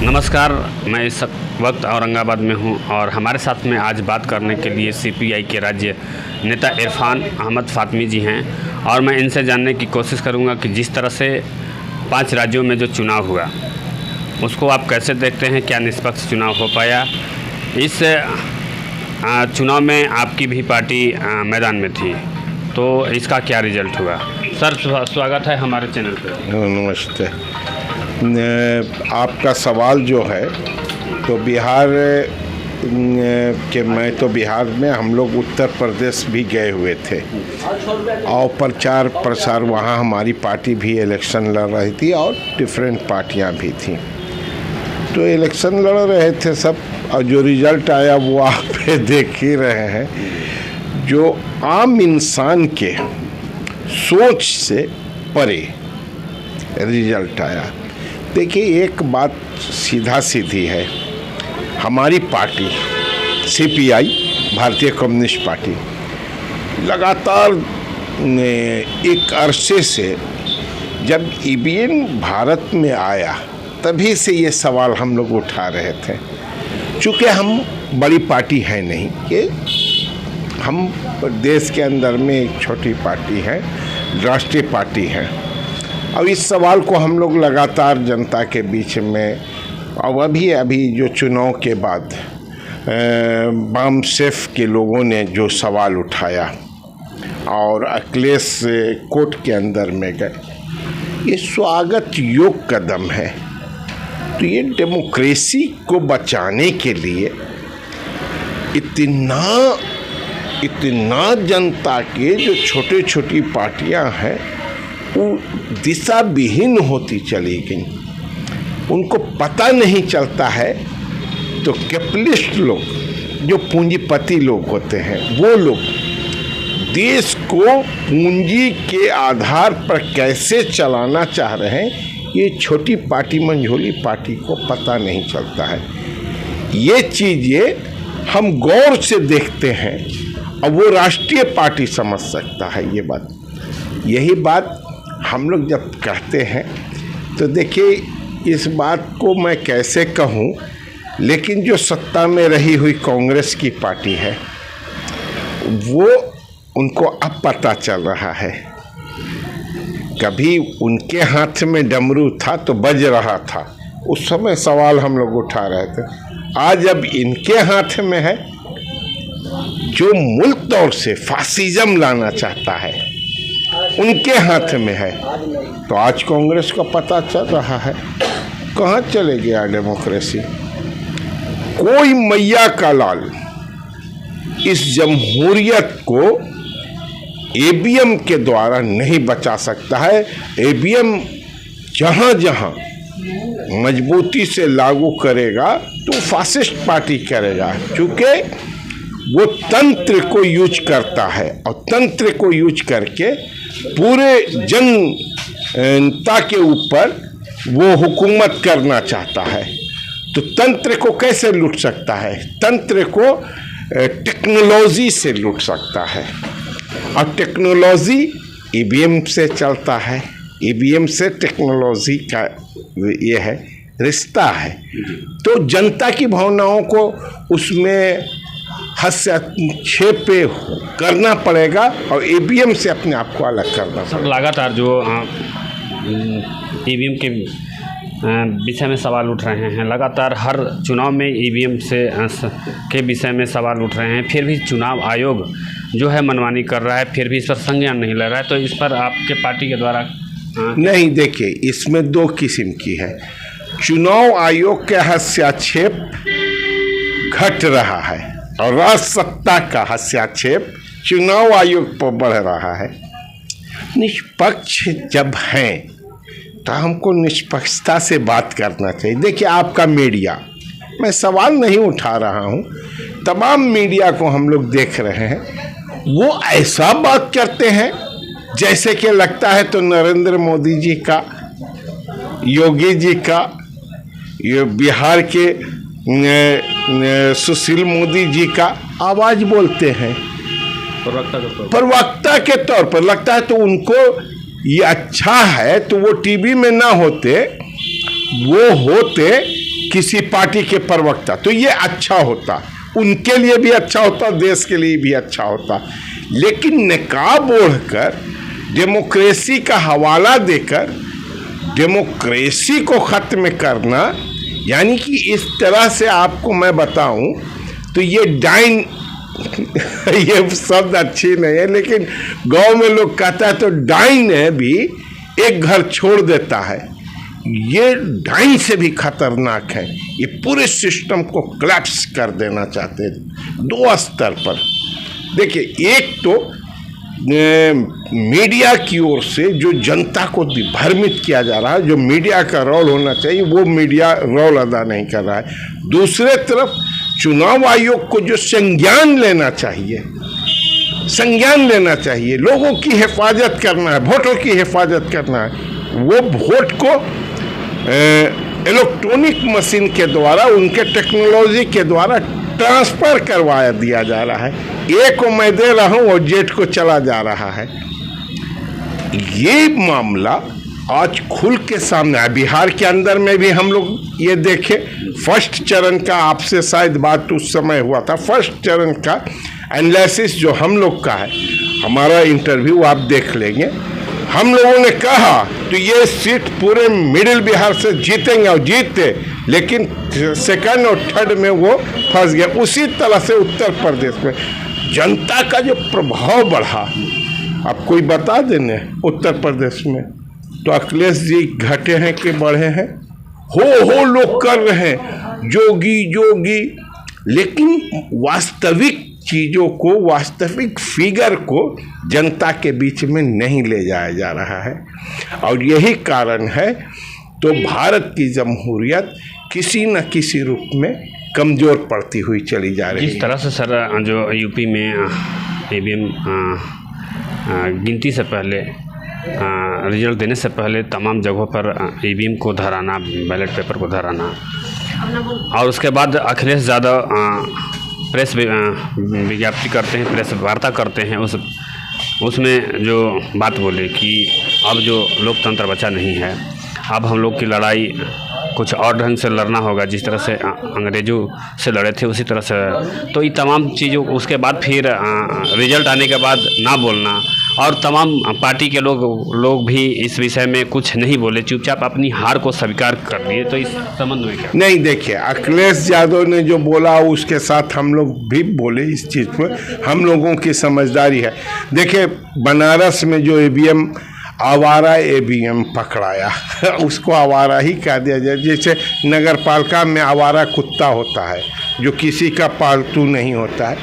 नमस्कार, मैं इस वक्त औरंगाबाद में हूं और हमारे साथ में आज बात करने के लिए सीपीआई के राज्य नेता इरफान अहमद फातमी जी हैं और मैं इनसे जानने की कोशिश करूंगा कि जिस तरह से 5 राज्यों में जो चुनाव हुआ उसको आप कैसे देखते हैं, क्या निष्पक्ष चुनाव हो पाया। इस चुनाव में आपकी भी पार्टी मैदान में थी, तो इसका क्या रिजल्ट हुआ। सर स्वागत है हमारे चैनल पर। नमस्ते। आपका सवाल जो है तो बिहार के, मैं तो बिहार में, हम लोग उत्तर प्रदेश भी गए हुए थे और प्रचार प्रसार वहाँ हमारी पार्टी भी इलेक्शन लड़ रही थी और डिफरेंट पार्टियां भी थी, तो इलेक्शन लड़ रहे थे सब और जो रिज़ल्ट आया वो आप देख ही रहे हैं। जो आम इंसान के सोच से परे रिजल्ट आया। देखिए, एक बात सीधा सीधी है, हमारी पार्टी सीपीआई, भारतीय कम्युनिस्ट पार्टी, लगातार एक अरसे से जब ईवीएम भारत में आया तभी से ये सवाल हम लोग उठा रहे थे। चूँकि हम बड़ी पार्टी है नहीं, कि हम देश के अंदर में एक छोटी पार्टी है, राष्ट्रीय पार्टी है, और इस सवाल को हम लोग लगातार जनता के बीच में, और अभी जो चुनाव के बाद वाम सेफ के लोगों ने जो सवाल उठाया और अखिलेश कोर्ट के अंदर में गए, ये स्वागत योग्य कदम है। तो ये डेमोक्रेसी को बचाने के लिए इतना जनता के जो छोटी छोटी पार्टियां हैं वो दिशा विहीन होती चली गई, उनको पता नहीं चलता है। तो कैपिटलिस्ट लोग, जो पूंजीपति लोग होते हैं, वो लोग देश को पूंजी के आधार पर कैसे चलाना चाह रहे हैं, ये छोटी पार्टी, मंझोली पार्टी को पता नहीं चलता है। ये चीज़ें हम गौर से देखते हैं और वो राष्ट्रीय पार्टी समझ सकता है ये बात। यही बात हम लोग जब कहते हैं तो देखिए, इस बात को मैं कैसे कहूँ, लेकिन जो सत्ता में रही हुई कांग्रेस की पार्टी है, वो उनको अब पता चल रहा है। कभी उनके हाथ में डमरू था तो बज रहा था, उस समय सवाल हम लोग उठा रहे थे। आज अब इनके हाथ में है, जो मुल्क तौर से फासिज्म लाना चाहता है उनके हाथ में है, तो आज कांग्रेस को पता चल रहा है कहाँ चले गया डेमोक्रेसी। कोई मैया का लाल इस जमहूरियत को ईवीएम के द्वारा नहीं बचा सकता है। ईवीएम जहाँ जहाँ मजबूती से लागू करेगा तो फासिस्ट पार्टी करेगा, क्योंकि वो तंत्र को यूज करता है और तंत्र को यूज करके पूरे जनता के ऊपर वो हुकूमत करना चाहता है। तो तंत्र को कैसे लूट सकता है? तंत्र को टेक्नोलॉजी से लूट सकता है, और टेक्नोलॉजी ईवीएम से चलता है। ईवीएम से टेक्नोलॉजी का ये है रिश्ता है। तो जनता की भावनाओं को उसमें हस्तक्षेप करना पड़ेगा और ईवीएम से अपने आप को अलग करना पड़ेगा। लगातार जो ईवीएम के विषय में सवाल उठ रहे हैं, लगातार हर चुनाव में ईवीएम से के विषय में सवाल उठ रहे हैं, फिर भी चुनाव आयोग जो है मनमानी कर रहा है, फिर भी इस पर संज्ञान नहीं ले रहा है। तो इस पर आपके पार्टी के द्वारा नहीं, देखिए, इसमें 2 किस्म की है। चुनाव आयोग का हस्तक्षेप घट रहा है और राज सत्ता का हस्तक्षेप चुनाव आयोग पर बढ़ रहा है। निष्पक्ष जब हैं तो हमको निष्पक्षता से बात करना चाहिए। देखिए, आपका मीडिया, मैं सवाल नहीं उठा रहा हूँ, तमाम मीडिया को हम लोग देख रहे हैं, वो ऐसा बात करते हैं जैसे कि लगता है तो नरेंद्र मोदी जी का, योगी जी का, ये बिहार के सुशील मोदी जी का आवाज बोलते हैं प्रवक्ता के तौर पर। लगता है तो उनको ये अच्छा है, तो वो टीवी में ना होते, वो होते किसी पार्टी के प्रवक्ता, तो ये अच्छा होता, उनके लिए भी अच्छा होता, देश के लिए भी अच्छा होता। लेकिन नकाब ओढ़कर डेमोक्रेसी का हवाला देकर डेमोक्रेसी को ख़त्म करना, यानी कि इस तरह से आपको मैं बताऊं तो ये डाइन ये शब्द अच्छी नहीं है, लेकिन गांव में लोग कहता है तो डाइन है भी एक घर छोड़ देता है। ये डाइन से भी खतरनाक है। ये पूरे सिस्टम को क्लैप्स कर देना चाहते हैं 2 स्तर पर। देखिए, एक तो मीडिया की ओर से जो जनता को भ्रमित किया जा रहा है, जो मीडिया का रोल होना चाहिए वो मीडिया रोल अदा नहीं कर रहा है। दूसरे तरफ चुनाव आयोग को जो संज्ञान लेना चाहिए, लोगों की हिफाजत करना है, वोटों की हिफाजत करना है, वो वोट को इलेक्ट्रॉनिक मशीन के द्वारा, उनके टेक्नोलॉजी के द्वारा ट्रांसफर करवाया दिया जा रहा है। ए को मैं दे रहा हूं और जेड को चला जा रहा है। ये मामला आज खुल के सामने है। बिहार के अंदर में भी हम लोग ये देखे, फर्स्ट चरण का, आपसे शायद बात उस समय हुआ था, फर्स्ट चरण का एनालिसिस जो हम लोग का है, हमारा इंटरव्यू आप देख लेंगे। हम लोगों ने कहा तो ये सीट पूरे मिडिल बिहार से जीतेंगे और जीते, लेकिन सेकंड और थर्ड में वो फंस गया। उसी तरह से उत्तर प्रदेश में जनता का जो प्रभाव बढ़ा, आप कोई बता देने उत्तर प्रदेश में, तो अखिलेश जी घटे हैं कि बढ़े हैं? हो लोग कर रहे हैं जोगी जोगी, लेकिन वास्तविक चीज़ों को, वास्तविक फिगर को जनता के बीच में नहीं ले जाया जा रहा है। और यही कारण है तो भारत की जमहूरियत किसी न किसी रूप में कमज़ोर पड़ती हुई चली जा रही है। जिस तरह से सर जो यूपी में ईवीएम गिनती से पहले, रिजल्ट देने से पहले तमाम जगहों पर ईवीएम को धराना, बैलेट पेपर को धराना, और उसके बाद अखिलेश यादव प्रेस विज्ञप्ति करते हैं, प्रेस वार्ता करते हैं, उसमें जो बात बोले कि अब जो लोकतंत्र बचा नहीं है, अब हम लोग की लड़ाई कुछ और ढंग से लड़ना होगा, जिस तरह से अंग्रेज़ों से लड़े थे उसी तरह से। तो ये तमाम चीज़ों, उसके बाद फिर रिजल्ट आने के बाद ना बोलना, और तमाम पार्टी के लोग भी इस विषय में कुछ नहीं बोले, चुपचाप अपनी हार को स्वीकार कर लिए। तो इस संबंध में क्या? नहीं, देखिए, अखिलेश यादव ने जो बोला उसके साथ हम लोग भी बोले, इस चीज़ पर हम लोगों की समझदारी है। देखिए, बनारस में जो ईवीएम, आवारा ईवीएम पकड़ाया उसको आवारा ही कह दिया जाए। जैसे नगर पालिका में आवारा कुत्ता होता है जो किसी का पालतू नहीं होता है।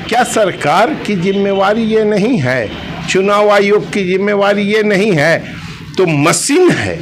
क्या सरकार की जिम्मेवारी ये नहीं है? चुनाव आयोग की जिम्मेवारी ये नहीं है? तो मशीन है,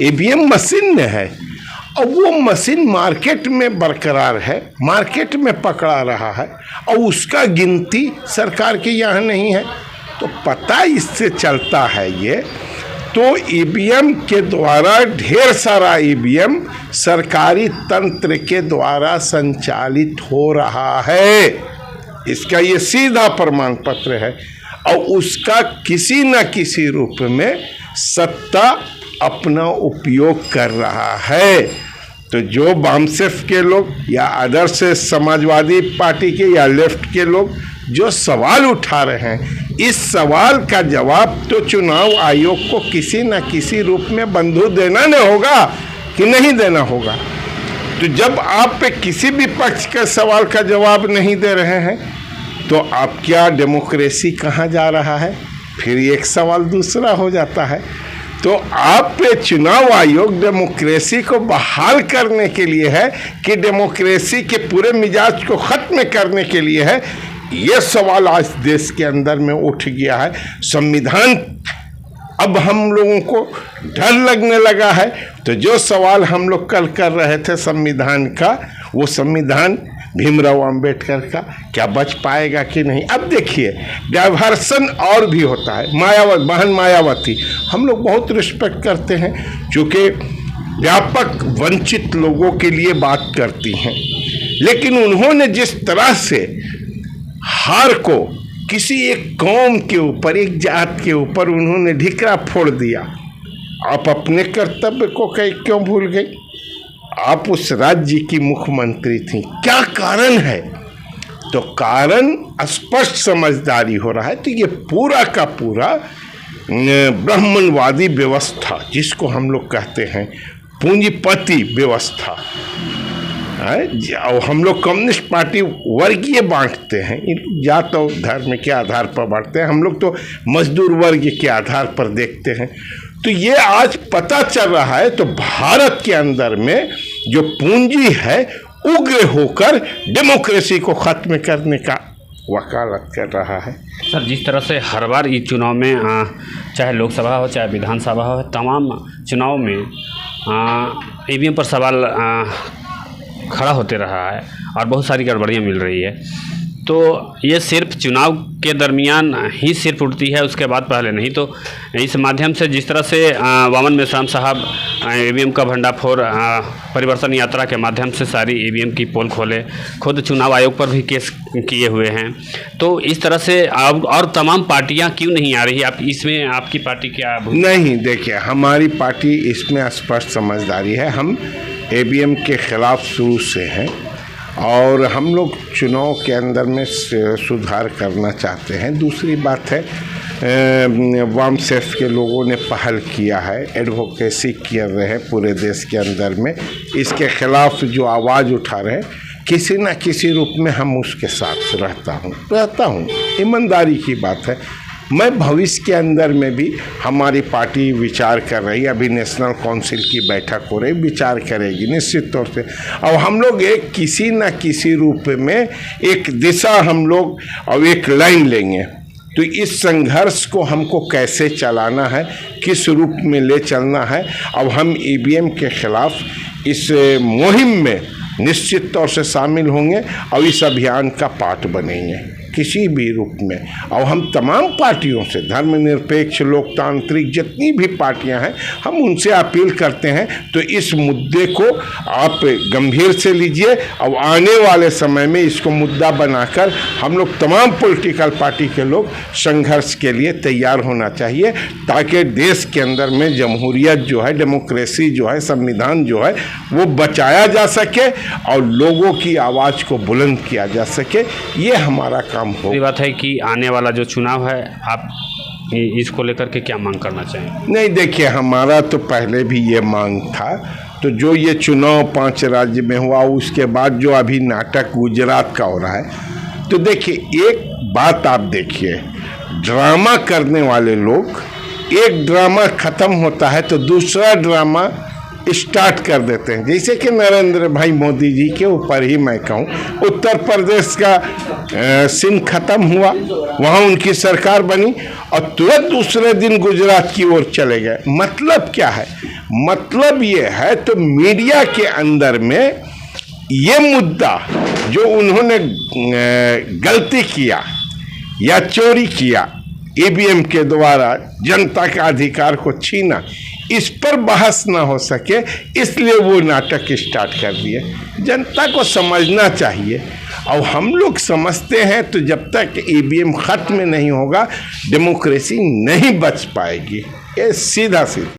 ईवीएम मशीन में है, और वो मशीन मार्केट में बरकरार है, मार्केट में पकड़ा रहा है, और उसका गिनती सरकार के यहाँ नहीं है। तो पता इससे चलता है ये, तो ईवीएम के द्वारा ढेर सारा ईवीएम सरकारी तंत्र के द्वारा संचालित हो रहा है। इसका ये सीधा प्रमाण पत्र है, और उसका किसी न किसी रूप में सत्ता अपना उपयोग कर रहा है। तो जो वामसेफ के लोग या आदर्श समाजवादी पार्टी के या लेफ्ट के लोग जो सवाल उठा रहे हैं, इस सवाल का जवाब तो चुनाव आयोग को किसी न किसी रूप में बंधु देना न होगा कि नहीं देना होगा। तो जब आप किसी भी पक्ष के सवाल का जवाब नहीं दे रहे हैं, तो आप क्या डेमोक्रेसी कहाँ जा रहा है? फिर एक सवाल दूसरा हो जाता है। तो आप पे चुनाव आयोग डेमोक्रेसी को बहाल करने के लिए है कि डेमोक्रेसी के पूरे मिजाज को ख़त्म करने के लिए है? ये सवाल आज देश के अंदर में उठ गया है। संविधान, अब हम लोगों को डर लगने लगा है। तो जो सवाल हम लोग कल कर रहे थे संविधान का, वो संविधान भीमराव अंबेडकर का क्या बच पाएगा कि नहीं? अब देखिए, डाइवर्सन और भी होता है। बहन मायावती हम लोग बहुत रिस्पेक्ट करते हैं, चूँकि व्यापक वंचित लोगों के लिए बात करती हैं, लेकिन उन्होंने जिस तरह से हार को किसी एक कौम के ऊपर, एक जात के ऊपर उन्होंने ढिकरा फोड़ दिया, आप अपने कर्तव्य को क्यों भूल गई? आप उस राज्य की मुख्यमंत्री थी, क्या कारण है? तो कारण स्पष्ट समझदारी हो रहा है। तो ये पूरा का पूरा ब्राह्मणवादी व्यवस्था, जिसको हम लोग कहते हैं पूंजीपति व्यवस्था है, और हम लोग कम्युनिस्ट पार्टी वर्गीय बांटते हैं, जात और धर्म के आधार पर बांटते हैं, हम लोग तो मजदूर वर्ग के आधार पर देखते हैं। तो ये आज पता चल रहा है। तो भारत के अंदर में जो पूंजी है उग्र होकर डेमोक्रेसी को खत्म करने का वकालत कर रहा है। सर, जिस तरह से हर बार इस चुनाव में चाहे लोकसभा हो चाहे विधानसभा हो, तमाम चुनाव में ईवीएम पर सवाल खड़ा होते रहा है और बहुत सारी गड़बड़ियाँ मिल रही है। तो ये सिर्फ चुनाव के दरमियान ही सिर्फ उठती है, उसके बाद पहले नहीं। तो इस माध्यम से जिस तरह से वामन मेश्राम साहब ईवीएम का भंडाफोड़ परिवर्तन यात्रा के माध्यम से सारी ईवीएम की पोल खोले, खुद चुनाव आयोग पर भी केस किए हुए हैं। तो इस तरह से और तमाम पार्टियां क्यों नहीं आ रही? आप इसमें आपकी पार्टी क्या? नहीं, देखिए, हमारी पार्टी इसमें स्पष्ट समझदारी है। हम ईवीएम के खिलाफ शुरू से हैं और हम लोग चुनाव के अंदर में सुधार करना चाहते हैं। दूसरी बात है, वाम सेफ के लोगों ने पहल किया है, एडवोकेसी कर रहे हैं पूरे देश के अंदर में, इसके खिलाफ जो आवाज़ उठा रहे हैं, किसी न किसी रूप में हम उसके साथ रहता हूँ। ईमानदारी की बात है। मैं भविष्य के अंदर में भी हमारी पार्टी विचार कर रही है, अभी नेशनल काउंसिल की बैठक हो रही, विचार करेगी निश्चित तौर से। और हम लोग एक किसी न किसी रूप में एक दिशा हम लोग और एक लाइन लेंगे। तो इस संघर्ष को हमको कैसे चलाना है, किस रूप में ले चलना है, अब हम ईवीएम के खिलाफ इस मुहिम में निश्चित तौर से शामिल होंगे और इस अभियान का पार्ट बनेंगे किसी भी रूप में। और हम तमाम पार्टियों से, धर्मनिरपेक्ष, लोकतांत्रिक जितनी भी पार्टियां हैं, हम उनसे अपील करते हैं तो इस मुद्दे को आप गंभीर से लीजिए और आने वाले समय में इसको मुद्दा बनाकर हम लोग तमाम पॉलिटिकल पार्टी के लोग संघर्ष के लिए तैयार होना चाहिए, ताकि देश के अंदर में जमहूरियत जो है, डेमोक्रेसी जो है, संविधान जो है, वो बचाया जा सके और लोगों की आवाज़ को बुलंद किया जा सके। ये हमारा काम हो। ये बात है कि आने वाला जो चुनाव है, आप इसको लेकर के क्या मांग करना चाहेंगे? नहीं, देखिए, हमारा तो पहले भी ये मांग था। तो जो ये चुनाव 5 राज्य में हुआ, उसके बाद जो अभी नाटक गुजरात का हो रहा है, तो देखिए, एक बात आप देखिए, ड्रामा करने वाले लोग, एक ड्रामा खत्म होता है तो दूसरा ड्रामा स्टार्ट कर देते हैं। जैसे कि नरेंद्र भाई मोदी जी के ऊपर ही मैं कहूँ, उत्तर प्रदेश का सिम खत्म हुआ, वहाँ उनकी सरकार बनी और तुरंत दूसरे दिन गुजरात की ओर चले गए। मतलब क्या है? मतलब ये है, तो मीडिया के अंदर में ये मुद्दा जो उन्होंने गलती किया या चोरी किया, ईवीएम के द्वारा जनता का अधिकार को छीना, इस पर बहस ना हो सके, इसलिए वो नाटक स्टार्ट कर दिए। जनता को समझना चाहिए और हम लोग समझते हैं। तो जब तक ईवीएम खत्म नहीं होगा, डेमोक्रेसी नहीं बच पाएगी। ये सीधा सीधा